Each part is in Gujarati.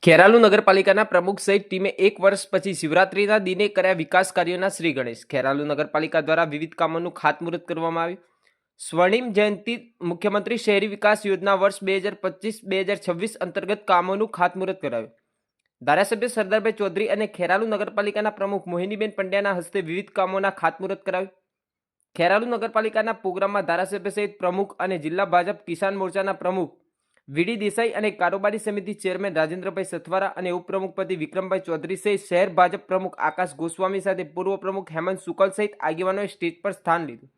ખેરાલુ નગરપાલિકાના પ્રમુખ સહિત ટીમે 1 વર્ષ પછી શિવરાત્રીના દિને કર્યા વિકાસ કાર્યોના શ્રી ગણેશ. ખેરાલુ નગરપાલિકા દ્વારા વિવિધ કામોનું ખાતમુહૂર્ત કરવામાં આવ્યું. સ્વર્ણિમ જયંતિ મુખ્યમંત્રી શહેરી વિકાસ યોજના વર્ષ 2025-2026 અંતર્ગત કામોનું ખાતમુહૂર્ત કરાયું. ધારાસભ્ય સરદારભાઈ ચૌધરી અને ખેરાલુ નગરપાલિકાના પ્રમુખ મોહિનીબેન પંડ્યાના હસ્તે વિવિધ કામોના ખાતમુહૂર્ત કરાયું. ખેરાલુ નગરપાલિકાના પ્રોગ્રામમાં ધારાસભ્ય સહિત પ્રમુખ અને જિલ્લા ભાજપ કિસાન મોરચાના પ્રમુખ વીડી દેસાઈ અને કારોબારી સમિતિ ચેરમેન રાજેન્દ્રભાઈ સથવારા અને ઉપપ્રમુખપતિ વિક્રમભાઈ ચૌધરી સહિત શહેર ભાજપ પ્રમુખ આકાશ ગોસ્વામી સાથે પૂર્વ પ્રમુખ હેમંત શુકલ સહિત આગેવાનોએ સ્ટેજ પર સ્થાન લીધું.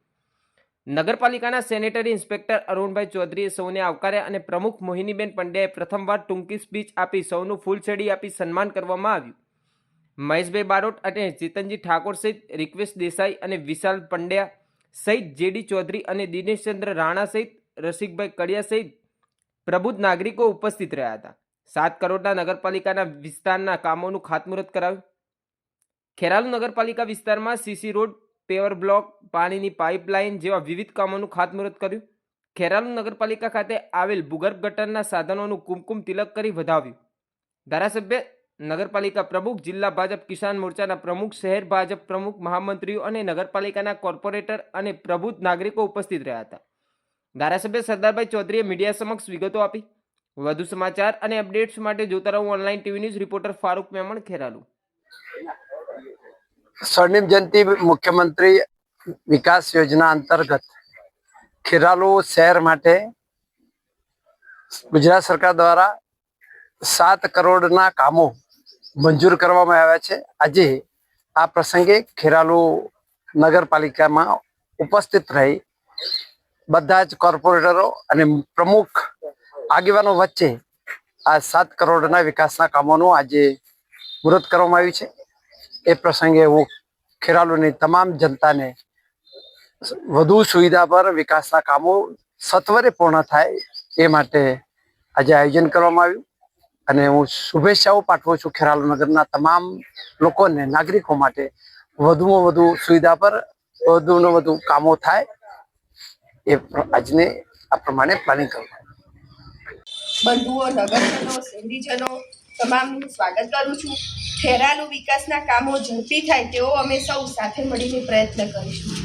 નગરપાલિકાના સેનેટરી ઇન્સ્પેક્ટર અરુણભાઈ ચૌધરીએ સૌને આવકાર્યા અને પ્રમુખ મોહિનીબેન પંડ્યાએ પ્રથમવાર ટૂંકી સ્પીચ આપી સૌનું ફૂલછડી આપી સન્માન કરવામાં આવ્યું. મહેશભાઈ બારોટ અને ચેતનજી ઠાકોર સહિત રિક્વેશ દેસાઈ અને વિશાલ પંડ્યા સહિત જેડી ચૌધરી અને દિનેશચંદ્ર રાણા સહિત રસિકભાઈ કડિયા સહિત પ્રબુદ્ધ નાગરિકો ઉપસ્થિત રહ્યા હતા. 7 કરોડના નગરપાલિકાના વિસ્તારના કામોનું ખાતમુહૂર્ત કરાયું. ખેરાલુ નગરપાલિકા વિસ્તારમાં સીસી રોડ, પેવર બ્લોક, પાણીની પાઇપલાઇન જેવા વિવિધ કામોનું ખાતમુહૂર્ત કર્યું. ખેરાલુ નગરપાલિકા ખાતે આવેલ ભૂગર્ભ ગટરના સાધનોનું કુમકુમ તિલક કરી વધાવ્યું. ધારાસભ્ય, નગરપાલિકા પ્રમુખ, જિલ્લા ભાજપ કિસાન મોરચાના પ્રમુખ, શહેર ભાજપ પ્રમુખ, મહામંત્રીઓ અને નગરપાલિકાના કોર્પોરેટર અને પ્રબુદ્ધ નાગરિકો ઉપસ્થિત રહ્યા હતા. ધારાસભ્ય સરદારભાઈ ચૌધરીએ મીડિયા સમક્ષ વિગતો આપી. વધુ સમાચાર અને અપડેટ્સ માટે જોતા રહો online TV news. Reporter Farooq Memon, Kheralu. સ્વર્ણિમ જયંતિ મુખ્યમંત્રી વિકાસ યોજના અંતર્ગત ખેરાલુ શહેર માટે ગુજરાત સરકાર દ્વારા 7 કરોડના કામો મંજૂર કરવામાં આવ્યા છે. આજે આ પ્રસંગે ખેરાલુ નગરપાલિકામાં ઉપસ્થિત રહી બધા જ કોર્પોરેટરો અને પ્રમુખ આગેવાનો વચ્ચે આ 7 કરોડના વિકાસના કામોનું આજે મુહૂર્ત કરવામાં આવ્યું છે. એ પ્રસંગે હું ખેરાલુની તમામ જનતાને વધુ સુવિધા પર વિકાસના કામો સત્વરે પૂર્ણ થાય એ માટે આજે આયોજન કરવામાં આવ્યું અને હું શુભેચ્છાઓ પાઠવું છું ખેરાલુ નગરના તમામ લોકોને, નાગરિકો માટે વધુમાં વધુ સુવિધા પર વધુને વધુ કામો થાય એ આજને આ પ્રમાણે પ્લાનિંગ કરવામાં. બંધુઓ, નગરજનો, શહેરીજનો તમામનું સ્વાગત કરું છું. ખેરાલુ વિકાસના કામો ઝડપી થાય તેવો અમે સૌ સાથે મળીને પ્રયત્ન કરીશું.